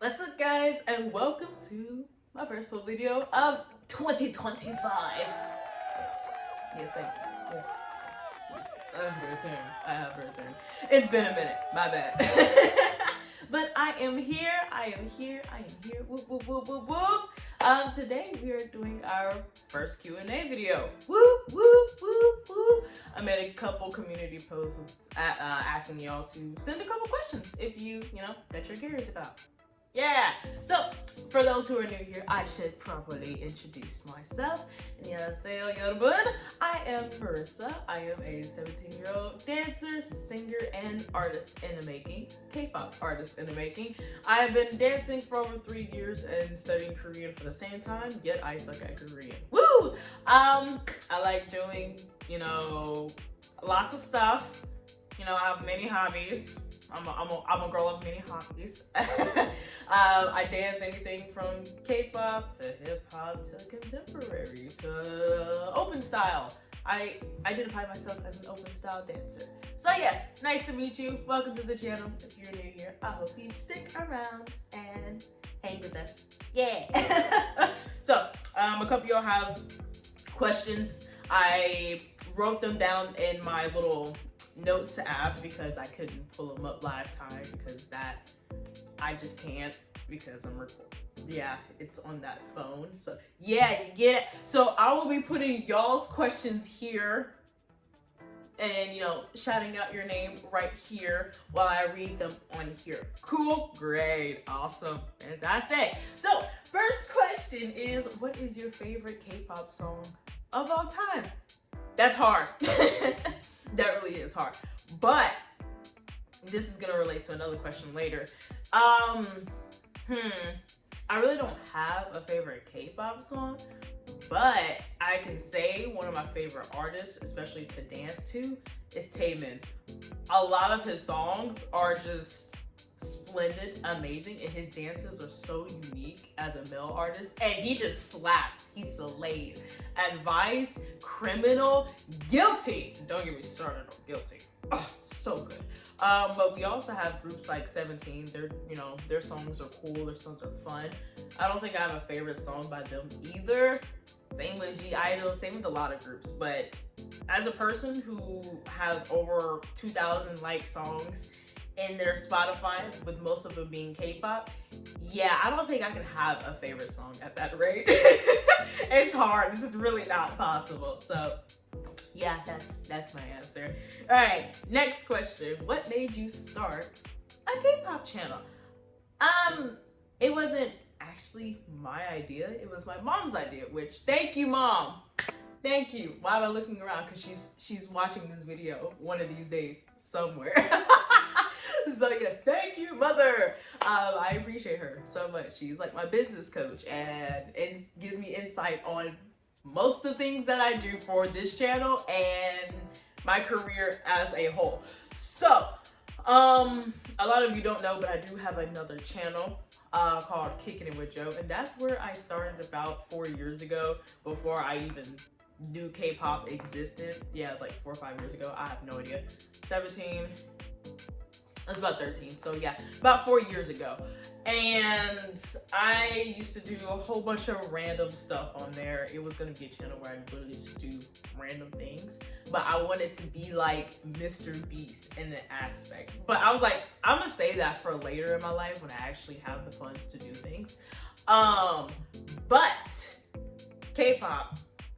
What's up, guys, and welcome to my first full video of 2025. Yes, thank you. Yes. I have returned. It's been a minute. My bad. But I am here. Whoop, whoop, whoop, whoop, whoop. Today we are doing our first Q&A video. Whoop, whoop, whoop, whoop. I made a couple community posts asking y'all to send a couple questions if you know, that you're curious about. Yeah, so for those who are new here, I should properly introduce myself. I am Marissa. I am a 17-year-old dancer, singer, and artist in the making, K-pop artist in the making. I have been dancing for over 3 years and studying Korean for the same time, yet I suck at Korean. Woo! I like doing, lots of stuff. I have many hobbies. I'm a girl of many hobbies. I dance anything from K-pop to hip-hop to contemporary to open style. I identify myself as an open style dancer. So yes, nice to meet you. Welcome to the channel. If you're new here, I hope you stick around and hang with us. Yeah. So a couple of y'all have questions. I wrote them down in my little notes app because I couldn't pull them up live time because that I just can't because I'm recording. Yeah, it's on that phone. So yeah, you get it. So I will be putting y'all's questions here and shouting out your name right here while I read them on here. Cool, great, awesome, fantastic. So first question is, what is your favorite K-pop song of all time? That's hard. That really is hard. But this is gonna relate to another question later. I really don't have a favorite K-pop song, but I can say one of my favorite artists, especially to dance to, is Taemin. A lot of his songs are just splendid, amazing, and his dances are so unique as a male artist, and he just slaps. He slays. Advice, Criminal, Guilty. Don't get me started on Guilty. Oh, so good. But we also have groups like 17. Their songs are cool. Their songs are fun. I don't think I have a favorite song by them either. Same with G-Idol. Same with a lot of groups. But as a person who has over 2,000 songs in their Spotify, with most of them being K-pop, yeah, I don't think I can have a favorite song at that rate. It's hard. This is really not possible. So yeah, that's my answer. All right, next question. What made you start a K-pop channel? It wasn't actually my idea. It was my mom's idea, which, thank you, Mom. Thank you. Why am I looking around? Because she's watching this video one of these days somewhere. So yes, thank you, Mother. I appreciate her so much. She's like my business coach and gives me insight on most of the things that I do for this channel and my career as a whole. So, a lot of you don't know, but I do have another channel called Kicking It With Joe, and that's where I started about 4 years ago, before I even knew K-pop existed. Yeah, it's like 4 or 5 years ago. I have no idea. 17. I was about 13, so yeah, about 4 years ago. And I used to do a whole bunch of random stuff on there. It was gonna be a channel where I literally just do random things, but I wanted to be like Mr. Beast in the aspect. But I was like, I'm gonna say that for later in my life when I actually have the funds to do things. But K-pop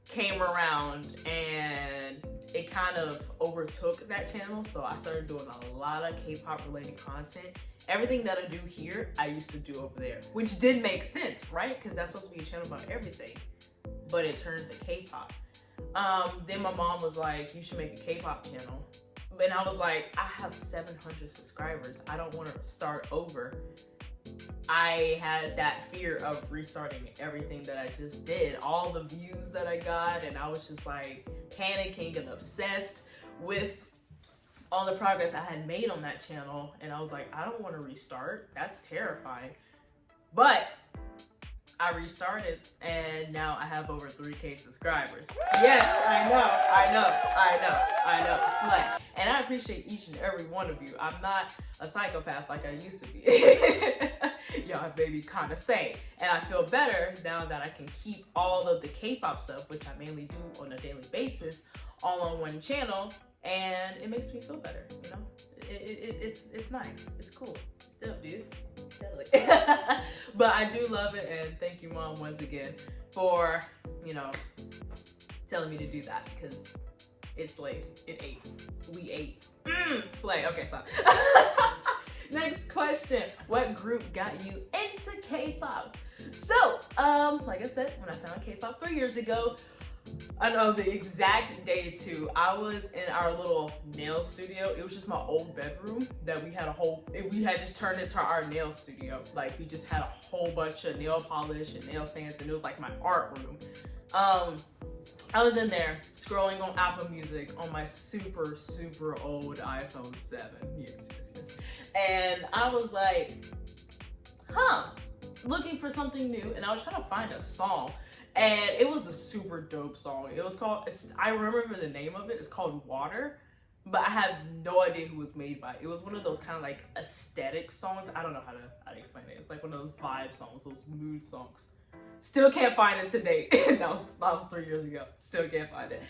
came around and it kind of overtook that channel, so I started doing a lot of K-pop related content. Everything that I do here, I used to do over there, which did make sense, right? Because that's supposed to be a channel about everything, but it turned to K-pop. Then my mom was like, you should make a K-pop channel. And I was like, I have 700 subscribers. I don't want to start over. I had that fear of restarting everything that I just did, all the views that I got, and I was just like panicking and obsessed with all the progress I had made on that channel. And I was like, I don't want to restart. That's terrifying. But I restarted and now I have over 3K subscribers. Yes, I know. Slay. And I appreciate each and every one of you. I'm not a psychopath like I used to be. Y'all have maybe kind of say. And I feel better now that I can keep all of the K-pop stuff, which I mainly do on a daily basis, all on one channel, and it makes me feel better, you know? It's nice. It's cool. Still, dude. Totally. But I do love it, and thank you, Mom, once again for, you know, telling me to do that, because it slayed. It ate. We ate. Slay. Okay, stop. Next question. What group got you into K-pop? So, like I said, when I found K-pop 3 years ago, I know the exact day too. I was in our little nail studio. It was just my old bedroom that we had just turned into our nail studio. Like, we just had a whole bunch of nail polish and nail stands, and it was like my art room. I was in there scrolling on Apple Music on my super, super old iPhone 7. Yes. And I was like, looking for something new, and I was trying to find a song. And it was a super dope song. It was called, I remember the name of it, it's called Water, but I have no idea who it was made by. It was one of those kind of like aesthetic songs. I don't know how to explain it. It's like one of those vibe songs, those mood songs. Still can't find it today. that was 3 years ago. Still can't find it.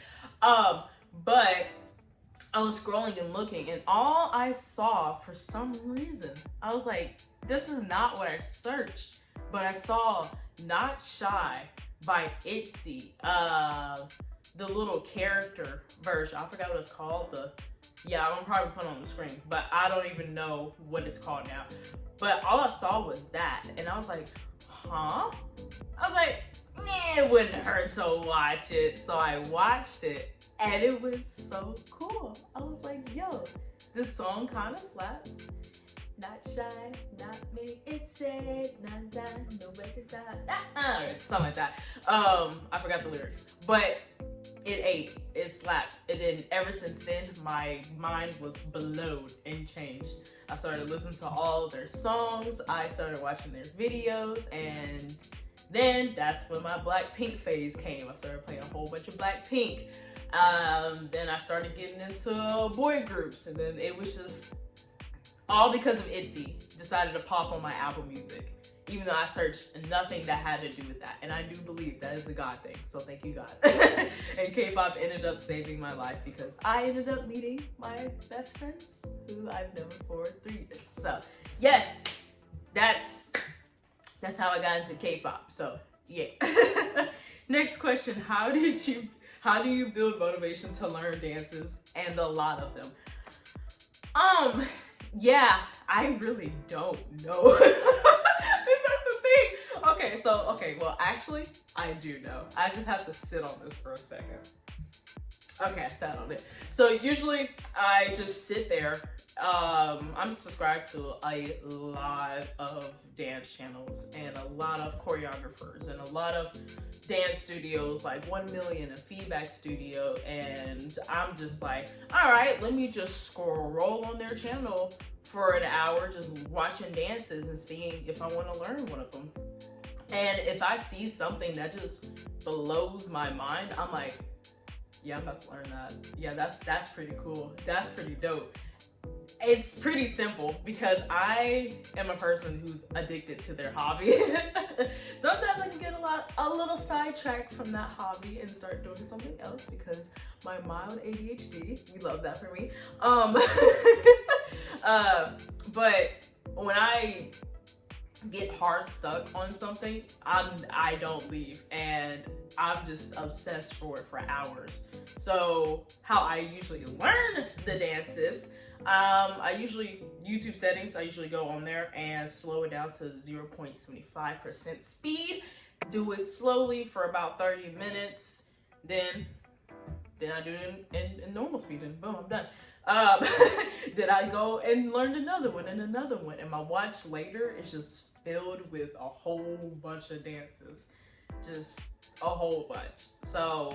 But I was scrolling and looking, and all I saw, for some reason, I was like, this is not what I searched, but I saw Not Shy by ITZY, the little character version. I forgot what it's called. I'm gonna probably put it on the screen, but I don't even know what it's called now. But all I saw was that, and I was like, huh? I was like, it wouldn't hurt to watch it. So I watched it, and it was so cool. I was like, yo, this song kind of slaps. Not shy, not me, it's it, not done, no way to die, something like that. I forgot the lyrics, but it slapped. And then ever since then, my mind was blown and changed. I started listening to all of their songs, I started watching their videos, and then that's when my Blackpink phase came. I started playing a whole bunch of Blackpink. Then I started getting into boy groups, and then it was just all because of ITZY decided to pop on my Apple Music, even though I searched nothing that had to do with that. And I do believe that is a God thing, so thank you, God. And K-pop ended up saving my life because I ended up meeting my best friends who I've known for 3 years. So yes, that's how I got into K-pop. So yeah. Next question, how do you build motivation to learn dances, and a lot of them? Yeah, I really don't know. That's the thing. Okay, well, actually, I do know. I just have to sit on this for a second. Okay, I sat on it. So usually I just sit there. I'm subscribed to a lot of dance channels and a lot of choreographers and a lot of dance studios like 1 Million and Feedback Studio, and I'm just like, all right, let me just scroll on their channel for an hour just watching dances and seeing if I want to learn one of them. And if I see something that just blows my mind, I'm like, yeah, I'm about to learn that. Yeah, that's pretty cool. That's pretty dope. It's pretty simple because I am a person who's addicted to their hobby. Sometimes I can get a little sidetracked from that hobby and start doing something else because my mild ADHD, we love that for me. But when I get hard stuck on something, I don't leave, and I'm just obsessed for it for hours. So how I usually learn the dances, YouTube settings, I usually go on there and slow it down to 0.75% speed, do it slowly for about 30 minutes, then I do it in normal speed, and boom, I'm done. Then I go and learn another one, and my watch later is just filled with a whole bunch of dances, just a whole bunch. So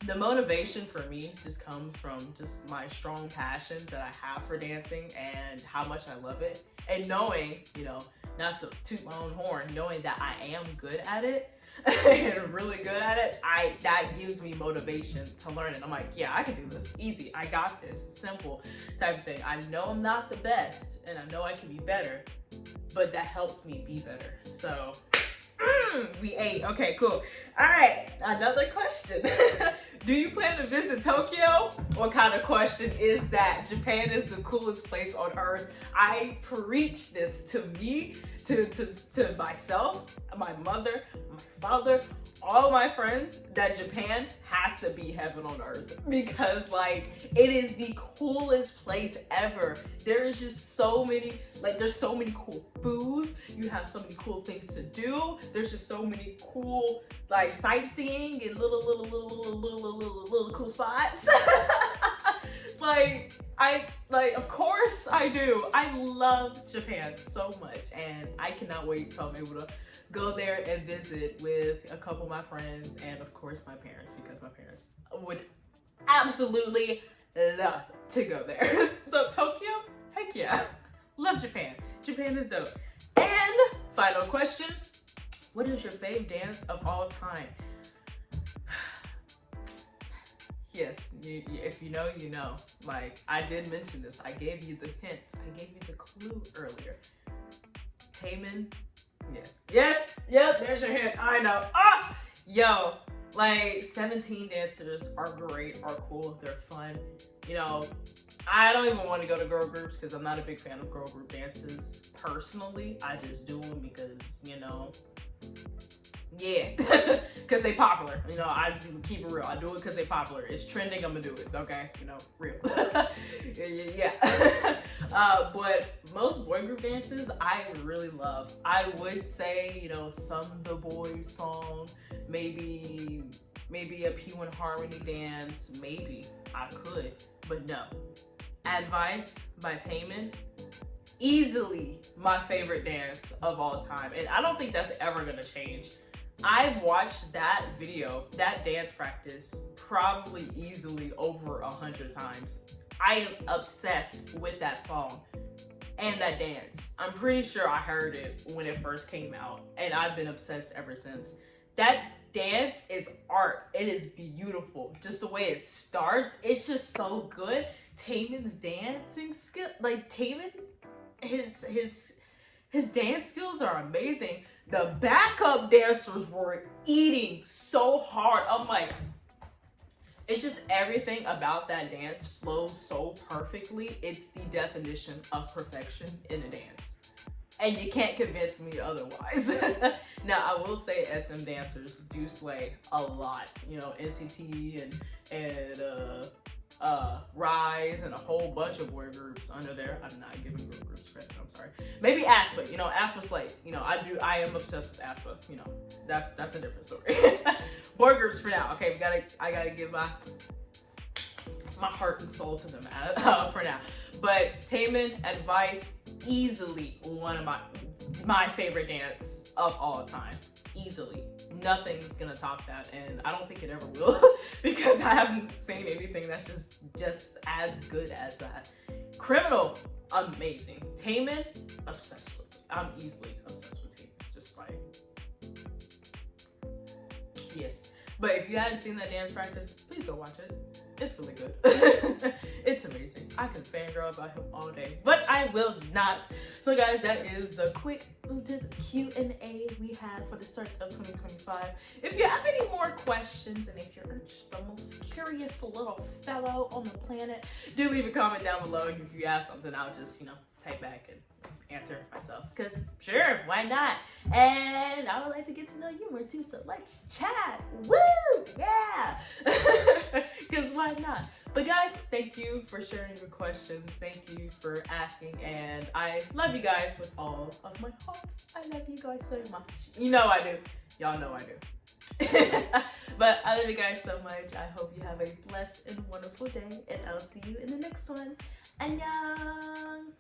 The motivation for me just comes from just my strong passion that I have for dancing and how much I love it. And knowing, you know, not to toot my own horn, knowing that I am good at it and really good at it, that gives me motivation to learn it. I'm like, yeah, I can do this. Easy. I got this. Simple type of thing. I know I'm not the best and I know I can be better, but that helps me be better. So we ate. Okay, cool. All right, another question. Do you plan to visit Tokyo? What kind of question is that? Japan is the coolest place on earth. I preach this to me, to myself, my mother, my father, all my friends, that Japan has to be heaven on earth, because like it is the coolest place ever. There is just so many, like there's so many cool foods, you have so many cool things to do, there's just so many cool like sightseeing and little cool spots. Of course I do. I love Japan so much and I cannot wait till I'm able to go there and visit with a couple of my friends and of course my parents, because my parents would absolutely love to go there. So Tokyo, heck yeah. Love Japan. Japan is dope. And final question, what is your fave dance of all time? Yes, if you know, you know. Like, I did mention this. I gave you the hints. I gave you the clue earlier. Taemin. Yes. Yes. Yep. There's your hint. I know. Ah! Yo, like 17 dancers are great, are cool, they're fun. You know, I don't even want to go to girl groups because I'm not a big fan of girl group dances personally. I just do them because, you know, yeah, because they popular. You know, I just keep it real. I do it because they popular. It's trending, I'm gonna do it, okay? You know, real. Yeah. But most boy group dances, I really love. I would say, you know, some The Boys song, maybe a P1 Harmony dance, maybe I could, but no. Advice by Taemin, easily my favorite dance of all time. And I don't think that's ever gonna change. I've watched that video, that dance practice, probably easily over 100 times. I am obsessed with that song and that dance. I'm pretty sure I heard it when it first came out and I've been obsessed ever since. That dance is art. It is beautiful. Just the way it starts, it's just so good. Taemin's dancing skill, like Taemin, his dance skills are amazing. The backup dancers were eating so hard. I'm like, it's just everything about that dance flows so perfectly. It's the definition of perfection in a dance. And you can't convince me otherwise. Now, I will say SM dancers do slay a lot. You know, NCT and Rise and a whole bunch of boy groups under there. I'm not giving girl groups credit, I'm sorry. Maybe aespa, you know, aespa slays. You know, I am obsessed with aespa, you know, that's a different story. Boy groups for now, okay, I gotta give my heart and soul to them for now. But Taemin, Advice, easily one of my favorite dance of all time. Easily. Nothing's gonna top that, and I don't think it ever will because I haven't seen anything that's just as good as that. Criminal, amazing. Taemin, obsessed with it. I'm easily obsessed with Taemin. Just like, yes. But if you hadn't seen that dance practice, please go watch it. It's really good. It's amazing. I can fangirl about him all day, but I will not. So guys, that is the quick Q&A we had for the start of 2025. If you have any more questions, and if you're just the most curious little fellow on the planet, do leave a comment down below. And if you ask something, I'll just, you know, type back and answer myself, because sure, why not? And I would like to get to know you more too, so let's chat. Woo, yeah. Because why not? But guys, thank you for sharing your questions. Thank you for asking, and I love you guys with all of my heart. I love you guys so much. You know I do. Y'all know I do. But I love you guys so much. I hope you have a blessed and wonderful day, and I'll see you in the next one. Annyeong!